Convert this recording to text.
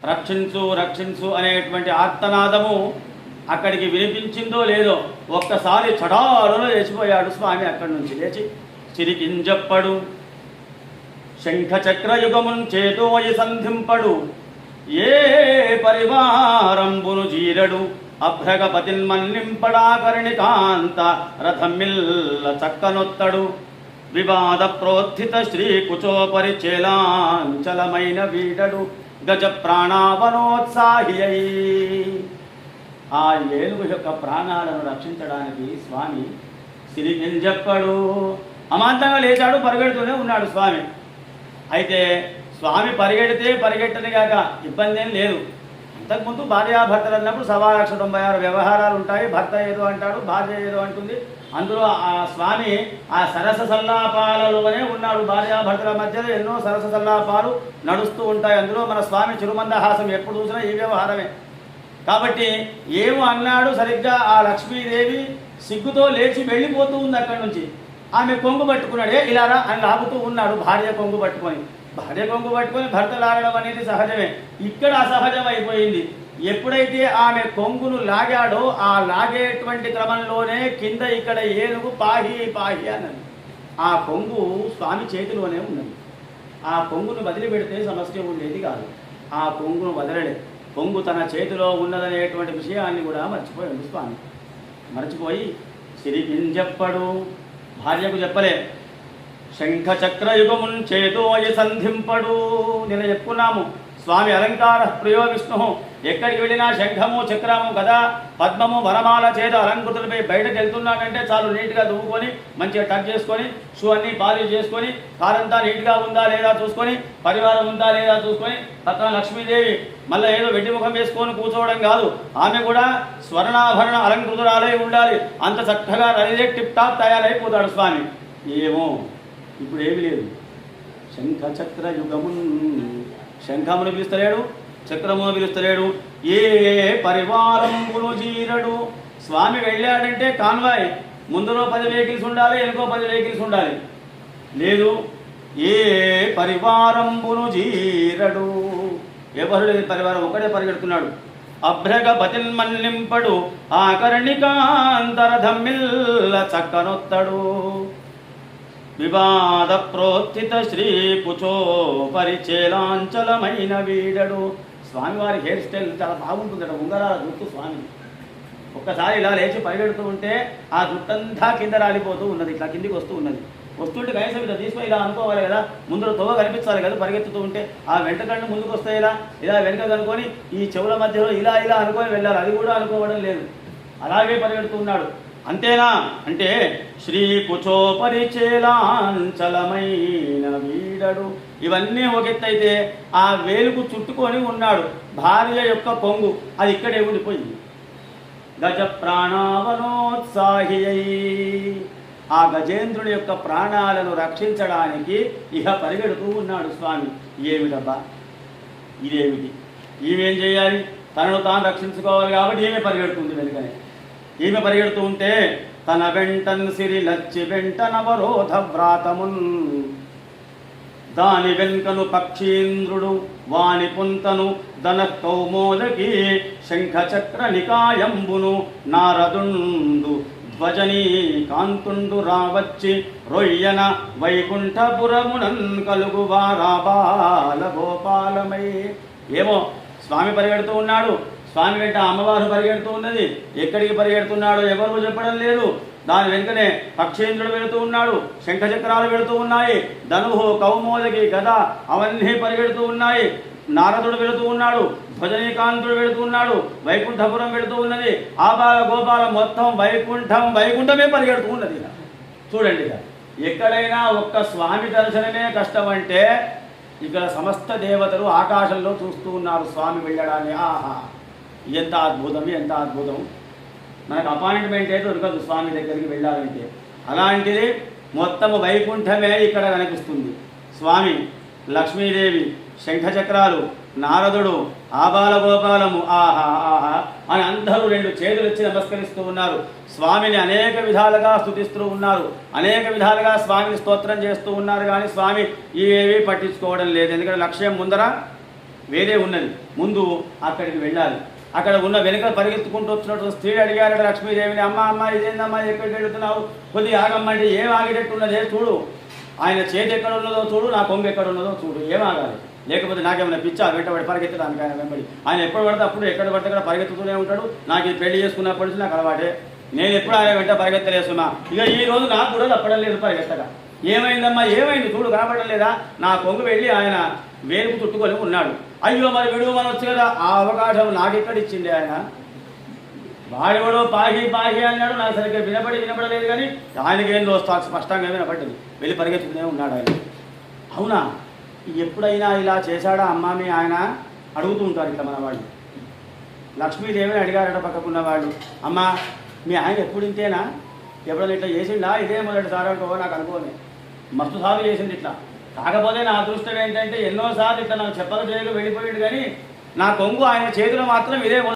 రక్షించు రక్షించు అనేటువంటి ఆర్తనాదము అక్కడికి వినిపించిందో లేదో ఒక్కసారి చడారులో లేచిపోయాడు స్వామి. అక్కడి నుంచి లేచి చిరికింజప్పడు శంఖచక్రయుగమున్ చేతోయి సంధింపడు ఏ పరివారంబును జీరడు అభ్రగపతిన్మన్నింపడాకరణికాంత రథమిల్ల చక్కనొత్తడు వివాద ప్రోత్థిత శ్రీకుచోపరి చేలాంచలమైన వీడడు గజ ప్రాణావనోత్సాహి అయి. ఆ ఏనుగు యొక్క ప్రాణాలను రక్షించడానికి స్వామి సిరిగింజప్పడు అమాంతంగా లేచాడు, పరిగెడుతూనే ఉన్నాడు స్వామి. అయితే స్వామి పరిగెట్టని కాక ఇబ్బంది ఏం లేదు. అంతకుముందు భార్యాభర్తలు అన్నప్పుడు 1,96 వ్యవహారాలు ఉంటాయి. భర్త ఏదో అంటాడు, భార్య ఏదో అంటుంది. అందులో ఆ స్వామి ఆ సరస సల్లాపాలలోనే ఉన్నాడు. భార్యాభర్తల మధ్యలో ఎన్నో సరస సల్లాపాలు నడుస్తూ ఉంటాయి. అందులో మన స్వామి చిరుమందహాసం ఎప్పుడు చూసినా ఈ వ్యవహారమే. కాబట్టి ఏమో అన్నాడు సరిగ్గా. ఆ లక్ష్మీదేవి సిగ్గుతో లేచి వెళ్ళిపోతూ ఉంది అక్కడి నుంచి. ఆమె కొంగు పట్టుకున్నాడు. ఇలారా అని లాగుతూ ఉన్నాడు భార్య కొంగు పట్టుకొని. భార్య కొంగు పట్టుకొని భర్త లాగడం అనేది సహజమే. ఇక్కడ అసహజం అయిపోయింది. ఎప్పుడైతే ఆమె కొంగును లాగాడో ఆ లాగేటువంటి క్రమంలోనే కింద ఇక్కడ ఏనుగు పాహి పాహి అన్నది. ఆ కొంగు స్వామి చేతిలోనే ఉన్నది. ఆ కొంగును వదిలిపెడితే సమస్య ఉండేది కాదు. ఆ కొంగును వదలలే. కొంగు తన చేతిలో ఉన్నదనేటువంటి విషయాన్ని కూడా మర్చిపోయాడు స్వామి. మర్చిపోయి సిరికింజప్పడు భార్యకు చెప్పలే. శంఖచక్రయుగమున్ చేతోయి సంధింపడు. నిన్న చెప్పుకున్నాము స్వామి అలంకార ప్రియో విష్ణు. ఎక్కడికి వెళ్ళినా శంఖము చక్రము గద పద్మము వరమాల చేత అలంకృతులపై బయటకు వెళ్తున్నాడంటే చాలు నీట్గా దువ్వుకొని మంచిగా టచ్ చేసుకొని షూ అన్నీ పాలిష్ చేసుకొని కారంతా నీట్గా ఉందా లేదా చూసుకొని పరివారం ఉందా లేదా చూసుకొని పక్కన లక్ష్మీదేవి మళ్ళీ ఏదో వెడ్డి ముఖం వేసుకొని కూర్చోవడం కాదు. ఆమె కూడా స్వర్ణాభరణ అలంకృతురాలై ఉండాలి. అంత చక్కగా రెడీ టిప్ టాప్ తయారైపోతాడు స్వామి. ఏమో ఇప్పుడు ఏమి లేదు. శంఖచక్ర యుగమున్ శంఖమును పిలుస్తలేడు, చక్రమును పిలుస్తలేడు. ఏ పరివారంబును జీరడు. స్వామి వెళ్ళాడంటే కాన్వాయ్ ముందులో 10 వెహికల్స్ ఉండాలి, వెనుకో 10 వెహికల్స్ ఉండాలి. లేదు, ఏ పరివారంబును జీరడు. ఎవరు లేదు పరివారం, ఒకడే పరిగెడుతున్నాడు. అభ్రగపతిన్మన్నింపడు ఆకర్ణికాంతరథమిల్ల చక్కనొత్తడు వివాద ప్రోత్థిత శ్రీ కుచో పరిచేలాంచలమైన వీడడు. స్వామివారి హెయిర్ స్టైల్ చాలా బాగుంటుందట. ఉంగరాల జుట్టు స్వామి. ఒక్కసారి ఇలా లేచి పరిగెడుతూ ఉంటే ఆ జుట్టంతా కింద రాలిపోతూ ఉన్నది. ఇట్లా కిందికి వస్తూ ఉన్నది. వస్తుంటే కనీసం ఇలా తీసుకొని ఇలా అనుకోవాలి కదా, ముందు తోవ కనిపించాలి కదా. పరిగెత్తుతూ ఉంటే ఆ వెంట కళ్ళు ముందుకు వస్తాయి. ఇలా వెనుక కనుకొని ఈ చెవుల మధ్యలో ఇలా అనుకొని వెళ్ళాలి. అది కూడా అనుకోవడం లేదు. అలాగే పరిగెడుతూ ఉన్నాడు. అంతేనా అంటే శ్రీ కుచో పరిచేలాంచలమైన వీడడు. ఇవన్నీ ఒకెత్తైతే ఆ వేలుకు చుట్టుకొని ఉన్నాడు. భార్య యొక్క కొంగు అది ఇక్కడే ఉండిపోయింది. గజ ప్రాణావనోత్సాహి అయి. ఆ గజేంద్రుడి యొక్క ప్రాణాలను రక్షించడానికి ఇహ పరిగెడుతూ ఉన్నాడు స్వామి. ఏమిటబ్బా ఇదేమిటి? ఈమెం చేయాలి? తనను తాను రక్షించుకోవాలి కాబట్టి ఈమె పరిగెడుతుంది వెనుకనే. ఈమె పరిగెడుతూ ఉంటే తన వెంటన్ సిరి లచ్చి వెంట నవరోధ వ్రాతమున్ దాని వెంకను పక్షీంద్రుడు వాని పుంతను దన కౌమోదకి శంఖచక్ర నికాయంబును నారదుండు ధ్వజనీ కాంతుండు రావచ్చి రొయ్యన వైకుంఠపురమునన్ కలుగు వారాబాల గోపాలమై. ఏమో స్వామి పరిగెడుతూ ఉన్నాడు. స్వామి వెంట అమ్మవారు పరిగెడుతూ ఉన్నది. ఎక్కడికి పరిగెడుతున్నాడో ఎవరు చెప్పడం లేదు. దాని వెంటనే పక్షేంద్రుడు వెళుతూ ఉన్నాడు. శంఖచక్రాలు వెళుతూ ఉన్నాయి. ధనుహు కౌమోదకి గద అవన్నీ పరిగెడుతూ ఉన్నాయి. నారదుడు వెళుతూ ఉన్నాడు. ధ్వజనీకాంతుడు వెళుతూ ఉన్నాడు. వైకుంఠపురం వెళుతూ ఉన్నది. ఆబాల గోపాల మొత్తం వైకుంఠమే పరిగెడుతూ ఉన్నది. చూడండి, ఎక్కడైనా ఒక్క స్వామి దర్శనమే కష్టం అంటే ఇక్కడ సమస్త దేవతలు ఆకాశంలో చూస్తూ ఉన్నారు స్వామి వెళ్ళడాన్ని. ఆహా, ఎంత అద్భుతం, ఎంత అద్భుతం. మనకు అపాయింట్మెంట్ అయితే దొరకదు స్వామి దగ్గరికి వెళ్ళాలంటే. అలాంటిది మొత్తము వైకుంఠమే ఇక్కడ కనిపిస్తుంది. స్వామి, లక్ష్మీదేవి, శంఖచక్రాలు, నారదుడు, ఆబాల గోపాలము, ఆహా ఆహా అని అందరూ 2 చేతులు ఇచ్చి నమస్కరిస్తూ ఉన్నారు. స్వామిని అనేక విధాలుగా స్తుతిస్తూ ఉన్నారు. అనేక విధాలుగా స్వామిని స్తోత్రం చేస్తూ ఉన్నారు. కానీ స్వామి ఇవేవి పట్టించుకోవడం లేదు. ఎందుకంటే లక్ష్యం ముందర వేరే ఉన్నది. ముందు అక్కడికి వెళ్ళాలి. అక్కడ ఉన్న వెనుక పరిగెత్తుకుంటూ వచ్చినట్టు స్త్రీలు అడిగారట లక్ష్మీదేవిని, అమ్మ అమ్మ ఇదేందమ్మా ఎక్కడికి వెళుతున్నావు, కొద్దిగా ఆగమ్మంటే ఏం ఆగేటట్టున్నదే చూడు, ఆయన చేతి ఎక్కడ ఉన్నదో చూడు, నా కొంగు ఎక్కడ ఉన్నదో చూడు, ఏం ఆగాలి, లేకపోతే నాకేమైనా పిచ్చా వెంటబడి పరిగెత్తడానికి ఆయన వెంబడి. ఆయన ఎప్పుడు పడితే అప్పుడు ఎక్కడ పడితే అక్కడ పరిగెత్తుతూనే ఉంటాడు. నాకు ఈ పెళ్లి చేసుకున్నప్పటి నుంచి నాకు అలవాటే, నేను ఎప్పుడు ఆయన వెంట పరిగెత్తలేస్తున్నా. ఇక ఈ రోజు నాకు కూడా తప్పడం లేదు పరిగెత్తగా. ఏమైందమ్మా ఏమైంది చూడు, కనపడడం లేదా, నా కొంగు వెళ్ళి ఆయన వేలుకు చుట్టుకొని ఉన్నాడు. అయ్యో మరి విడువు మనొచ్చు కదా, ఆ అవకాశం నాకెక్కడ ఇచ్చింది ఆయన. వాడెవడో పాహి పాహి అన్నాడు, నాకు సరిగ్గా వినపడలేదు, కానీ ఆయనకేం దోస్తా స్పష్టంగా వినపడ్డది. వెళ్ళి పరిగెత్తుకునే ఉన్నాడు ఆయన. అవునా, ఎప్పుడైనా ఇలా చేశాడా అమ్మా మీ ఆయన అడుగుతూ ఉంటారు ఇట్లా మన వాళ్ళు. లక్ష్మీదేవిని అడిగారట పక్కకున్న వాళ్ళు, అమ్మ మీ ఆయన ఎప్పుడు ఇంతేనా, ఎప్పుడైనా ఇట్లా చేసిండా, ఇదే మొదటిసారి అనుకో, నాకు అనుకోని మస్తు సార్లు చేసింది ఇట్లా. కాకపోతే నా అదృష్టం ఏంటంటే ఎన్నోసార్లు ఇట్లా నాకు చెప్పక చేయక వెళ్ళిపోయాడు, కానీ నా కొంగు ఆయన చేతిలో మాత్రం ఇదే